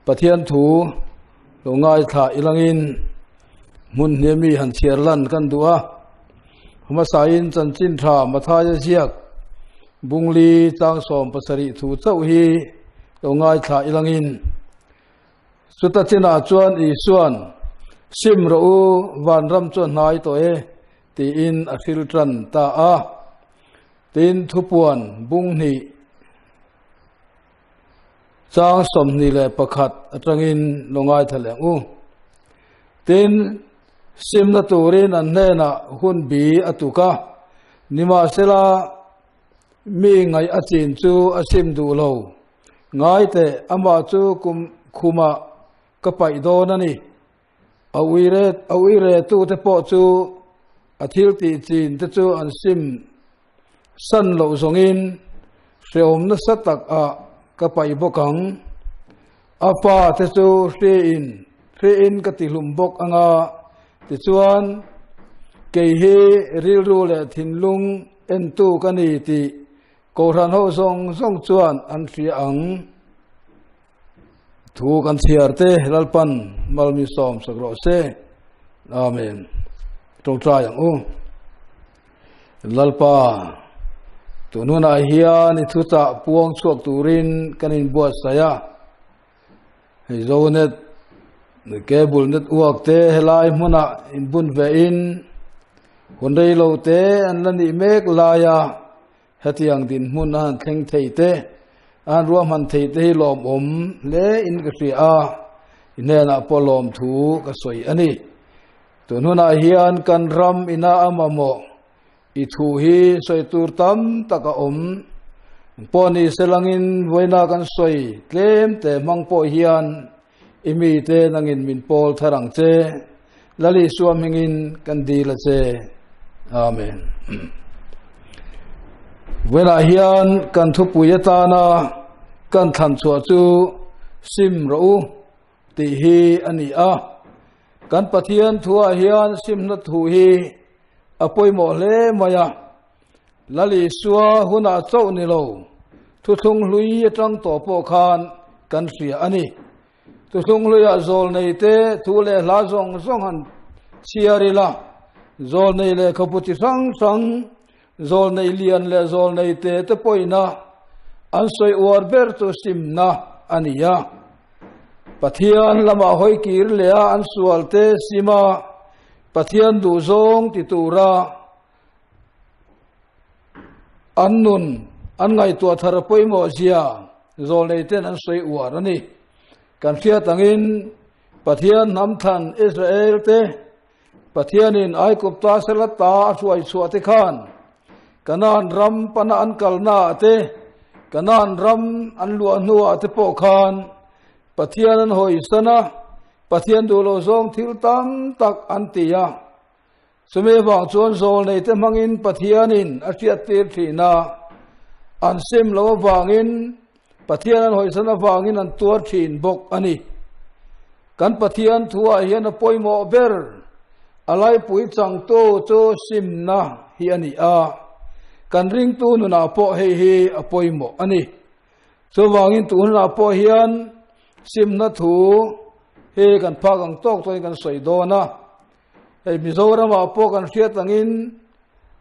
Pathian Thuchah longai tha ilangin mun nemi han chierlan kan dua hmasain chanchin tha mathaya ziak bungli chang som pasari thu chau hi longai tha ilangin sutachina chuan I suan sim ro van ram chuan nai to e ti in athil tran ta a tin thupuan bung ni chang som ni le pakhat atangin longai thaleng u tin sim na turin an ne na hun bi atuka nima sela mi ngai achin chu asim du lo ngai te ama chu kum khuma kapai do na ni awire tu te po chu athil ti chin te chu an sim san lo zongin seom na satak a kapai bokang apa te chu re in ka ti hlum bok anga ti chuan kei he ril ru le thinlung en tu ka ni ti ko ran ho zong chuan an hri ang thu kan thiar te lalpan malmi som sakro se amen tong tra yang u lalpa tununa hian I thucha puang chuak turin kanin buat saya hei zonet kebul net uak te helai hmuna in bun ve in hundei lo te an lani mek laya hatiang din hmun an thleng thei te an ruam han thei te hi lom om le in ka hria a inena polom thu ka soi ani tununa hian kan ram ina amamo I thu hi soi tur tam taka om poni selangin voina kan soi tlem te mangpo hian imi te nangin min pol tharang che lali suam hingin kan dila che amen wena hian kan thu puyata na kan Thantluanga chu sim ro ti hi ani a kan Pathian Thuchah hian sim na thu hi apoi mo le maya lali suwa huna chau ni lo thu thung hlui atang to po khan kan hria ani thu thung hlui a zol nei te thu le hla zong han chiarila zol nei le khaputi sang zol nei lian le zol nei te poina an soi war ber to simna ania Pathian lama hoi kir le an sual te sima Pathian du zong ti tura annun an ngai tua thar poimo zia zol nei ten an soi war ani kan thia tangin Pathian nam than Israel te Pathian in ai kupta selata chuai chuate khan kanan ram pana an kalna te kanan ram an lua nuwa te po khan Pathian an hoi sana Pathian du lo zong thil tam tak antia sume wang chuan zol nei te mangin Pathian in atiat tir thina an sim lo wangin Pathian an hoi sana wangin an tuar thin bok ani kan Pathian Thuchah hian a poimo ber alai pui chang to cho simna hi ani a kan ring tu nuna po hi a poimo ani so wangin tu na po hian simna thu he kan phakang tok toy kan soi do na ei mizoram a po kan hriat angin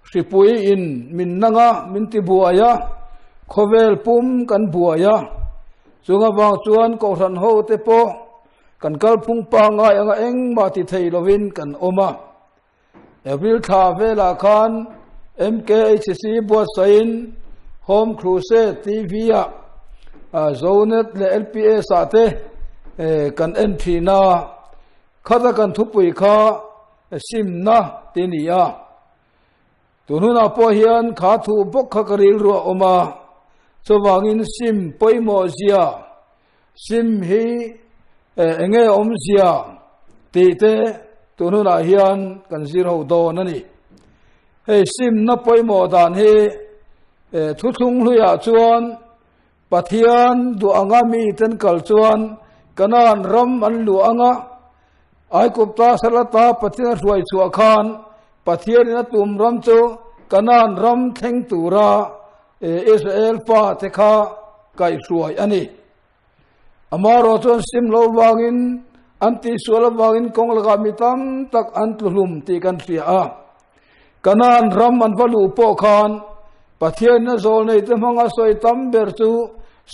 hripui in min nanga min ti buaya khovel pum kan buaya chunga wang chuan ko ran ho te po kan kal phung pa ngai anga eng ma ti thei lovin kan oma April tha vela khan MKHC buat sain home crusade TV a zonet le LPA sate kan enthina khada kan thupui kha simna tinia tununa po hian kha thu bok kha karil ro oma chowangin sim poimo zia sim hi enge om zia ti te tununa hian kan zero do nani hei sim na poimo dan hi thu thung hluya chuan Pathian du anga mi ten kal chuan kanan ram an lu anga ai kupta salata Pathian ruai chu khan Pathian na tum ram chu kanan ram theng tura Israel pa te kha kai ruai ani amaro chuan sim lo wangin anti suala wangin kong laga mitam tak antlum ti kan thia a kanan ram an valu po khan pathian na zol nei te manga soi tam ber chu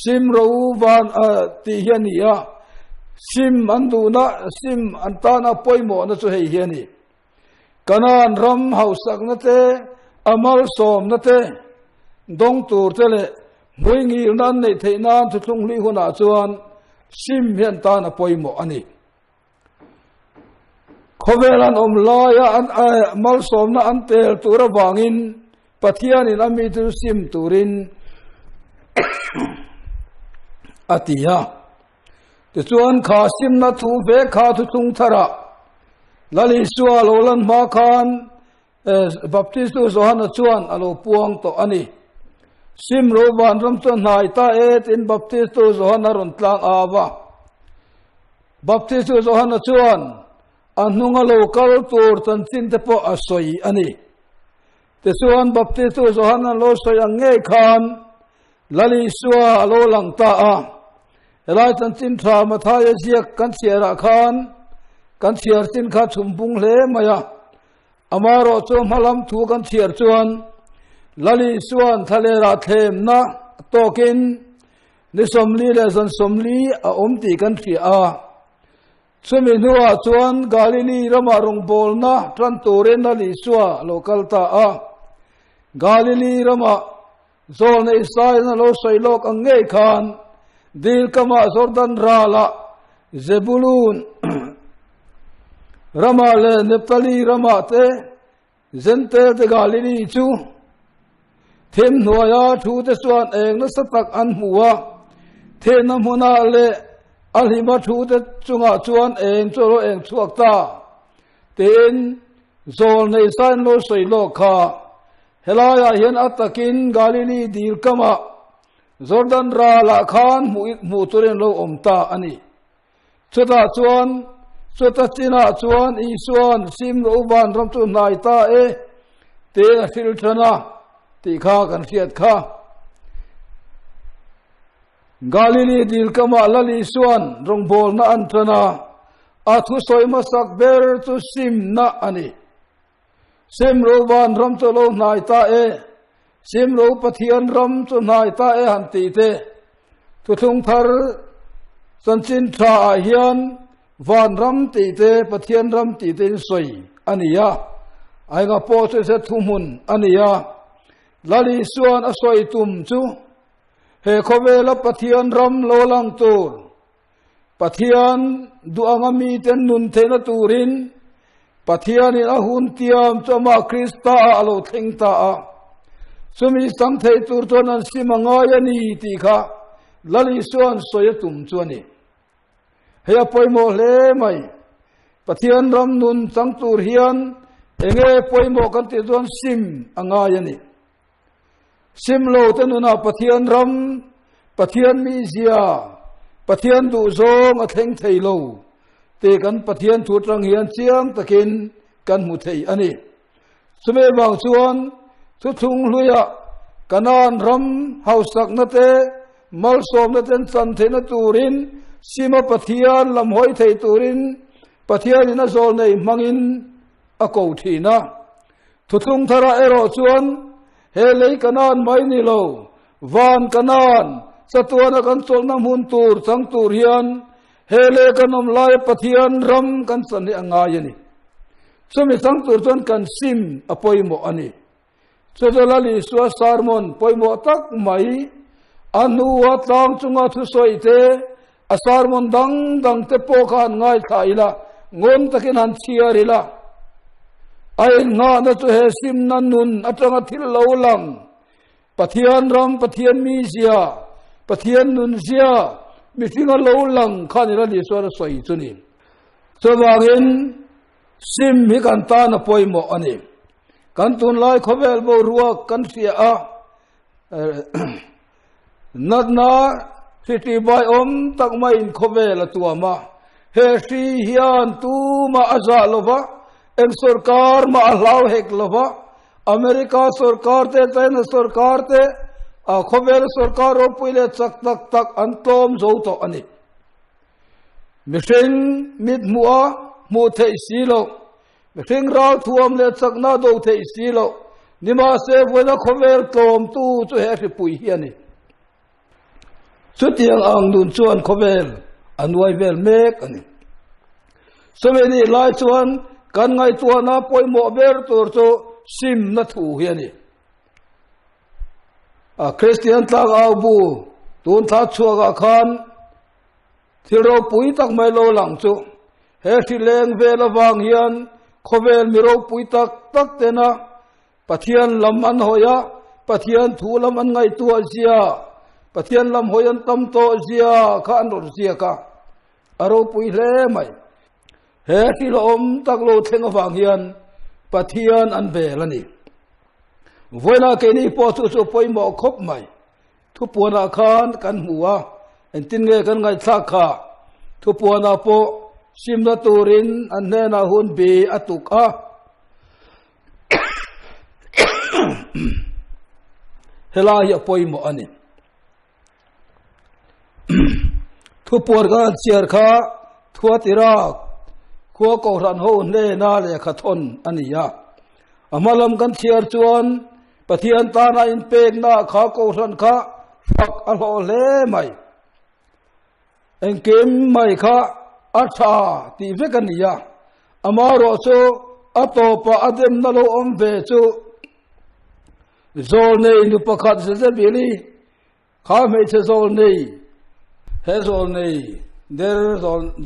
sim ro van ti hiania sim andu na sim antana poimo na chu hei hiani kanan ram hausak na te amal som na te dong tur te le mui ngil nan nei theinan thu thung li huna chuan sim hian ta na poimo ani khovelan om laya an mal som na an tel tura wangin pathian in ami tu sim turin atia te chuan kha sim na thu ve kha thu thung thara lali suwa lolan ma khan baptist zohana chuan alo puang to ani sim ro ban ram to nai ta et in baptist zohana ron tlang awa baptist zohana chuan anunga local tur tan chin te po asoi ani te chuan baptist zohana lo soi ange khan lali suwa alo lang ta a elai tan chin tha ma tha ya ziak kan chiara khan kan chiar chin kha chumpung hle maya amaro chu malam thu kan chiar chuan lali suan thalera them na tokin ni somli le zan somli a omti kan thri a chumi nuwa chuan galili rama rong bol na tran turen na li suwa local ta a galili rama zol nei sai na lo soi lok ange khan dil kama jordan rala zebulun rama le neptali rama te zente te galili chu thêm nuaya thu te suan eng na satak an huwa the na muna le alhima thu te chunga chuan eng cholo eng chuak ta ten zol nei san lo soi lo kha helaya hian atakin galili dil kama jordan ra la khan mu turen lo omta ani chuta chuan chuta china chuan i suan sim ro ban ram chu nai ta e te na thil thana ti kha kan fiat kha galili dil kama lali suan rong bol na antana athu soi masak ber tu sim na ani sim ro ban ram to lo nai ta e sim ro pathian ram to nai ta e han ti te tu thung thar san chin tha hian van ram ti te pathian ram ti te soi ania ai ga po se thumun ania lali suan asoi tum chu he khowela pathian ram lo lang tur pathian du angami ten nun thena turin pathian in ahun tiam chama krista alo thengta a sumi sam thei tur ton an simanga yani ti kha lali suan soi tum chuani he poimo le mai pathian ram nun sang tur hian enge poimo kan ti don sim anga yani sim lo tenuna pathian ram pathian mi zia pathian du zong a theng thei lo te kan pathian thu tang hian chiang takin kan mu thei ani sume bang chuan thu thung hluya kanan ram hausak na te mal som na ten san the na turin sima pathian lam hoi thei turin pathian ina zol nei mangin a ko thina thu thung thara ero chuan he lei kanan mai ni lo van kanan satuana kan chol na mun tur chang tur hian he le kanom lai pathian ram kan san anga yani chumi chang tur chon kan sim apoimo ani chodolali swa sarmon poimo tak mai anu wa tang chunga thu soite asarmon dang dang te po khan ngai thaila ngon takin han chiarila ai nga na chu he sim na nun atanga thil lo lang pathian ram pathian mi zia pathian nun zia mi thinga lo lang khanira li so soi chuni so wangin sim mi kan ta na poimo ani kan tun lai khovel bo ruwa kan sia a natna city by om tak mai in khovel tuama he si hian tu ma aza lova en sarkar ma allow hek lova america sarkar te china sarkar te a khovel sarkar o puile chak tak tak antom zo to ani mi hring mit mua mu thei si lo mi hring ral thuam le chakna do thei si lo nima se voina khovel tom tu chu he ri pui hiani chu tiang ang nun chuan khovel anuai vel mek ani someni lai chuan kan ngai tuana poimo ber tur chu sim na thu hiani a Christian tlang au bu tun Thachhuah ga khan thiro pui tak mai lo lang chu he thi leng vel awang hian khovel miro pui tak tak tena Pathian lam an hoya Pathian thu lam an ngai tu zia Pathian lam hoyan tam to zia kha an ro zia ka aro pui hle mai he thi lo om tak lo theng awang hian Pathian an vel ani voina ke ni po chu poimo khop mai thu puana khan kan huwa en tin nge kan ngai thak kha thu puana po simna turin an ne na hun bi atuk a hela ya poimo ani thu por ga chiar kha thua tirak kho ko ran ho ne na le kha thon ania amalam kan chiar chuan Pathian ta na in pek na kha ko ran kha phak a lo le mai en kem mai kha atha ti vekania amaro so atopa adem na lo om ve chu zol nei nu pakhat se bili kha me che zol nei he zol nei der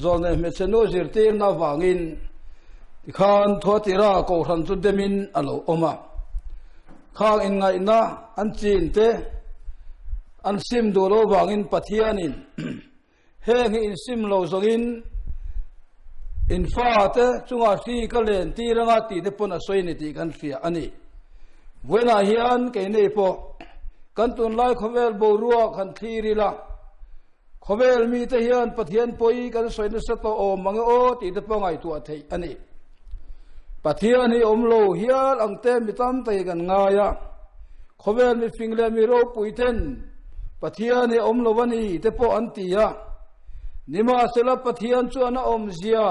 zol nei me che no zirtir na wangin khan thotira ko ran chu demin alo oma khang in ngai na an chin te an sim do lo wangin Pathianin heng in sim lo zongin in fa te chunga si ka len ti ranga ti te pon a soini ti kan fia ani wena hian ke nei po kan tun lai khovel bo ruwa kan thiri la khovel mi te hian Pathian poi kan soina sa to o mang o ti te pangai tu a thei ani Pathian hi omlo hial ang te mitam tai kan ngaya khovel mi fingle mi ro puiten Pathian hi omlo wani te po antia nima sela Pathian chu ana om zia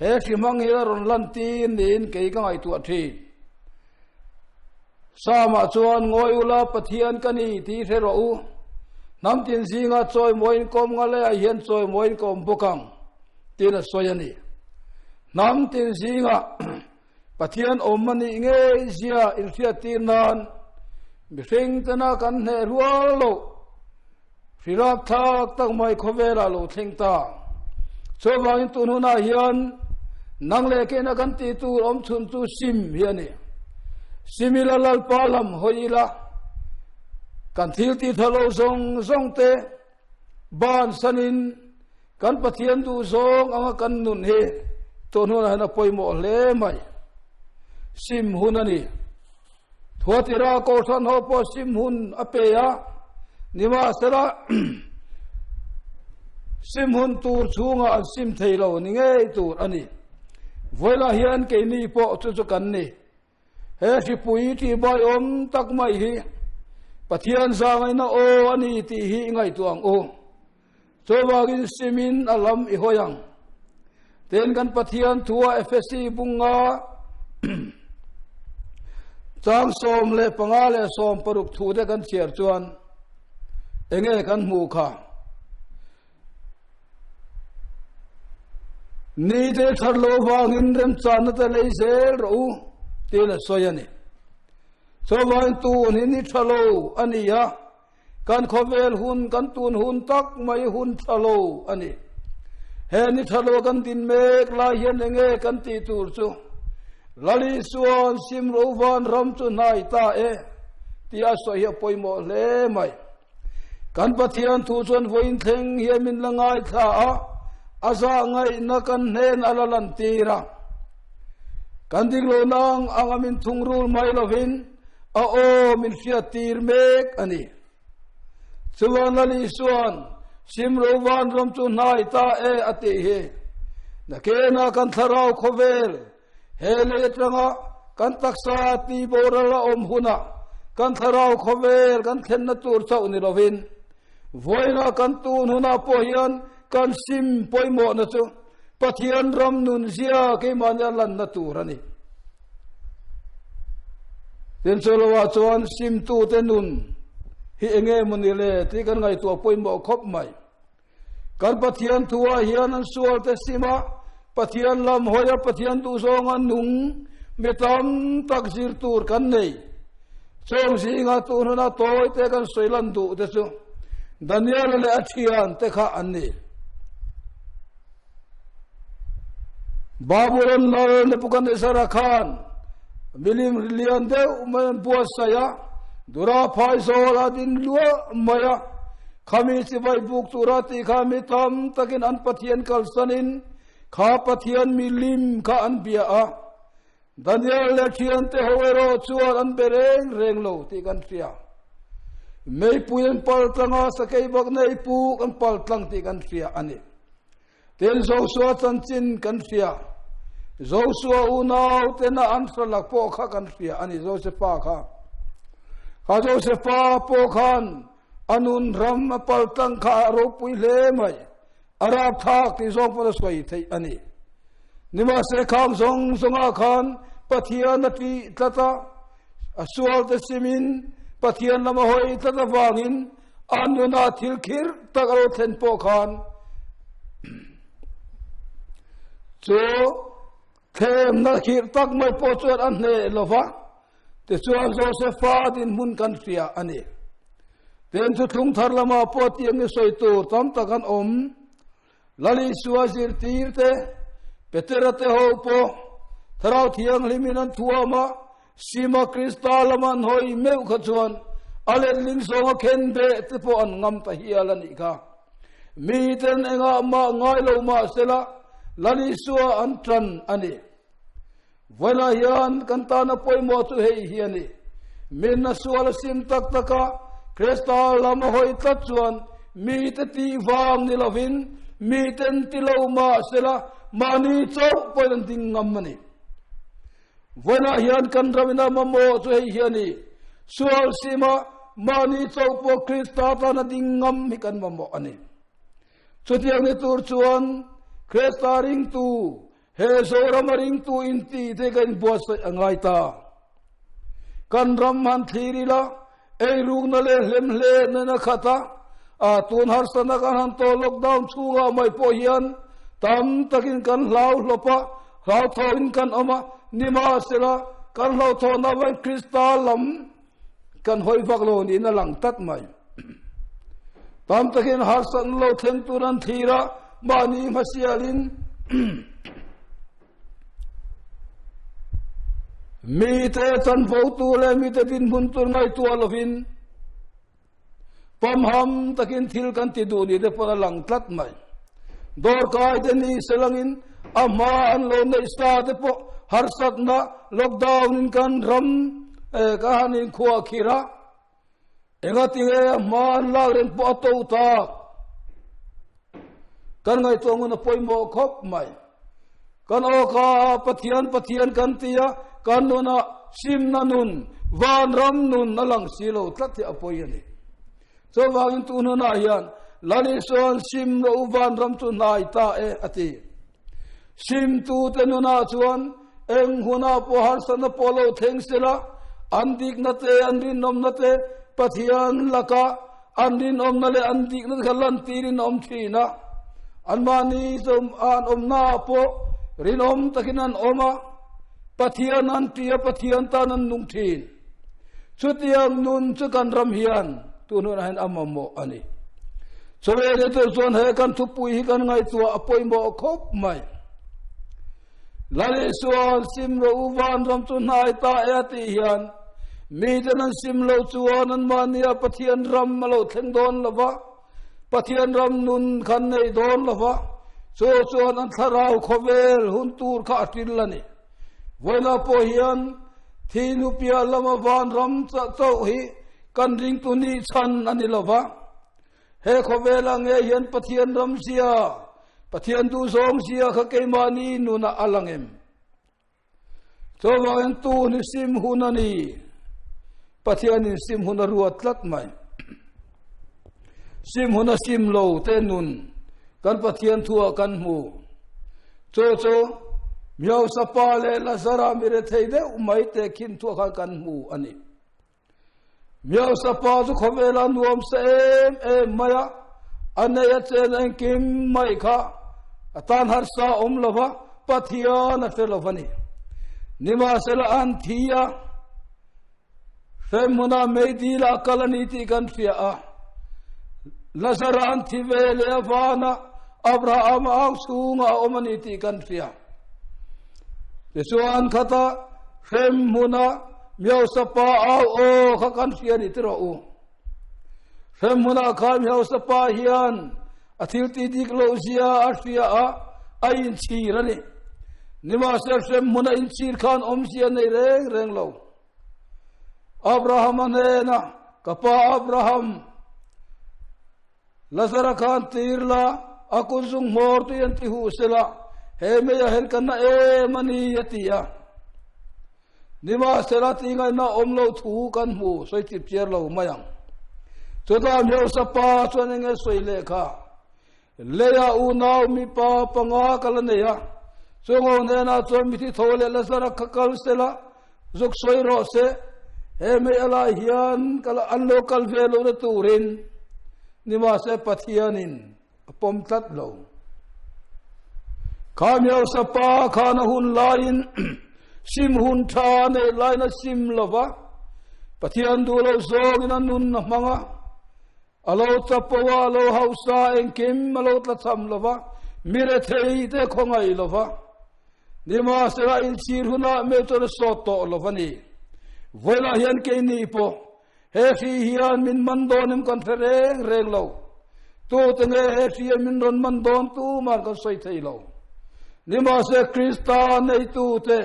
he himang hi ron lan tin nin ke ka ngai tu a thi sama chuan ngoi ula Pathian kani ti the ro u nam tin zinga choi moin kom ngale a hian choi moin kom bokang tin a soyani nam tin zinga Pathian omani nge zia ilfia tinan bithing tana kan ne rual lo firak thak tak mai khovela lo thengta chowang tununa hian nangle ke na kan ti tu om chun tu sim hiani simila lal palam hoila kan thil ti thalo zong te ban sanin kan Pathian du zong anga kan nun he tonuna na poimo le mai sim hunani thuatira ko than ho po sim hun apeya nima sera sim hun tur chunga an sim theilo ni nge tur ani voila hian ke ni po chu kan ni he si pui ti bai om tak mai hi Pathian zangai na o ani ti hi ngai tuang o chowagin simin alam I hoyang ten kan Pathian thua FSC bunga chang som le panga le som paruk thu de kan chiar chuan enge kan mu kha ni de tharlo wangin rem chan ta lei zel ro te la soyani so wang tu ni thalo ania kan khovel hun kan tun hun tak mai hun thalo ani he ni thalo kan tin mek la hian enge kan ti tur chu lali suan sim rovan ram chu nai ta e tia so hi poimo le mai kan Pathian thu chuan voin theng hi min langai tha a aza ngai na kan nen alalan tira kan dinglo nang angamin thungrul mai lovin a o min fia tir mek ani chuan lali suan sim rovan ram chu nai ta e ati he na ke na kan tharau khovel hele tanga kan taksa ti borala om huna kan tharau khovel kan thenna tur chau ni lovin voina kan tun huna po hian kan sim poimo na chu Pathian ram nun zia ke manya lan na turani den solowa chuan sim tu te nun hi enge munile ti kan ngai tu poimo khop mai kan Pathian Thuchah hian an sual te sima Pathian lam hoya Pathian tu zong an nung metam tak zir tur kan nei chong singa tu na toy te kan soilan du te chu Daniel le athian te kha anni Babylon nal ne pukan Isara Khan milim lian de uman buat saya dura phai zola din lua maya kami sibai buk turati kami tam takin an Pathian kalsanin kha Pathian milim kha an bia a Daniel le thian te howero chuan an bereng reng lo ti kan tia mei puyen pal tlanga sakei bak nei pu kan pal tlang ti kan tia ani ten Joshua chan chin kan tia Joshua unau tena an salak po kha kan tia ani Josepha kha Josepha po khan anun ram pal tlang kha ro pui le mai arab thak ti zong pa soi thei ani nima se kham zong zonga khan Pathian ati tata asual te simin Pathian lama hoi tata wangin anuna thilkhir takaro then po khan cho them na khir tak mai po chuan an ne lova te chuan Josepha din mun kan ria ani ten chu thung thar lama po tiang ni soi tur tam takan om lali suwa zir tir te petera te ho po tharau thiang liminan thuama sima kristalaman hoi meu khachuan alen ling songa khen be te po an ngam ta hialani kha mi ten enga ma ngai lo ma sela lali suwa an tran ani wala yan kantana poimo chu hei hiani min na sual sim tak taka kristal hoi tlachuan mi te ti wang ni lovin mi ten ti lo ma sela mani chau poin ding ngamani wala yan kan ramina mamo chu hei hiani sual sima mani chau po kristata na ding ngam mi kan mamo ani chutiang ni tur chuan kristaring tu he zoramaring tu inti te kan buat angai ta kan ramman thirila ei lung na le hlem hle na khata a tun har sana kan han to lockdown chuga mai po hian tam takin kan lau lopa lau thoin kan ama nima sela kan lau tho na van kristalam kan hoi vak lo ni na lang tat mai tam takin har san lo them turan thira mani masialin mi te tan vo tu le mi te din mun tur ngai tu alovin pam ham takin thil kan ti du ni de pora lang tlat mai dor kai de ni selangin ama an lo nei sta de po har sat na lockdown in kan ram ka hanin khuwa khira enga tinge man la ren po to ta kan ngai tong na poimo khop mai kan o ka pathian kan tia kan na sim na nun van ram nun na lang silo tlat ti apoi ani so wangin tu na hian lani son sim ro van ram tu nai ta e ati sim tu te nu na chuan eng huna po har sana polo theng sila andik na te andin nom na te pathian laka andin om na le andik na khalan tirin om thina anmani som an om na po rinom takinan oma pathian an tia pathian tanan nung thin chutiang nun chu kan ram hian tu nun han amamo ani sowe de to zon he kan thu pui hi kan ngai tua apoi mo khop mai lale suan sim ro uwan ram chu nai ta ati hian mi janan sim lo chuan an mania pathian ram malo thleng don lova pathian ram nun khan nei don lova so chuan an tharau khovel hun tur kha atil lani voina po hian thinu pia lama van ram cha chau hi kan ring tu ni chan ani lova he khovela nge hian pathian ram sia pathian tu zong sia kha ke mani nuna alangem so wang tu ni sim hunani pathian ni sim huna ruat lat mai sim huna sim lo te nun kan Pathian Thuchah kan mu cho miao sapa le lazara mire thei de umai te khin Thuchah kan mu ani miao sapa zu khomela nuam se em maya anaya chen en kim mai kha atan har sa lova Pathian afelovani nima sela an thia femuna meidila kalaniti kan fia lazara an thivele avana Abraham ang sunga omaniti kan fia Yesuan kata femuna miao sapa au o khakan fia ni tiro u femuna kha miao sapa hian athil ti dik lo zia afia ain chirani nima ser femuna in chir khan omsia nei reng lo Abraham anena kapa Abraham lazara khan tirla akuzung mortu yan tihchhuah he me ya hel kana mani yatia nima sela tinga na omlo thu kan mu soi tip cher lo mayang choda myo sapa chonenge soi le kha leya u naw mi pa panga kalaneya chongo ne na chom mi thi thole la sara khakal sela zuk soi ro se he me ala hian kala an local velo na turin nima se pathianin pom tat lo kamyaw sapa khana hun lain sim hun tha ne laina sim lova Pathian du lo zong in nun na manga alo chapawa lo hausa en kim alo tla cham lova mire thei te khongai lova nima sera in sir huna me to so to lovani voila hian ke ni po he fi hian min mandonim konfereng reng lo tu tenge he fi min don mandon tu mar ko soi thei lo nima se Krista nei tu te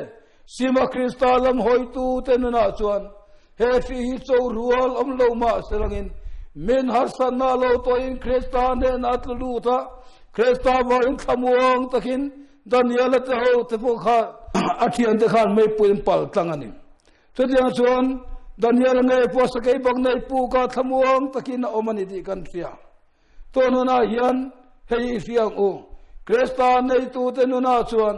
sima Krista lam hoi tu te na chuan he fi hi cho rual om lo ma selangin min har sanna lo to in Krista ne na tlu ta Krista wa in thamuang takin Daniel te ho te po kha athian te khan mai puin pal tlangani chutiang chuan Daniel ngai po sakai bang nei pu ka thamuang takin omani di kan sia to no na hian hei fiang o Krista nei tu te no na chuan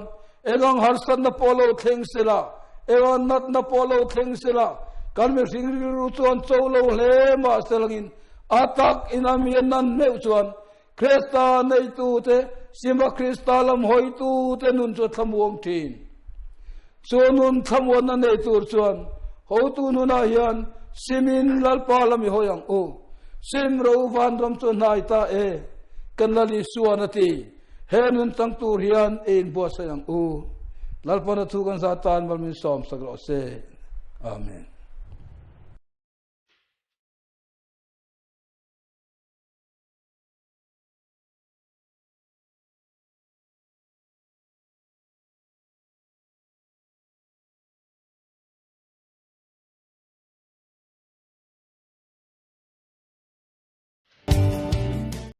egang har san na polo theng sela egang nat na polo theng sela kan me sing ru chuan cholo hle ma selangin atak inamian nan meu chuan Krista nei tu te sima Krista lam hoi tu te nun chu thamuang thin so nun thamuan na nei tur chuan ho tu nu na hian simin lalpa lam hoyang o sim ro van ram chu nai ta kan lali suanati henun tang tur hian in bo sayang lalpa na thu kan sa tan mal min som sagro se amen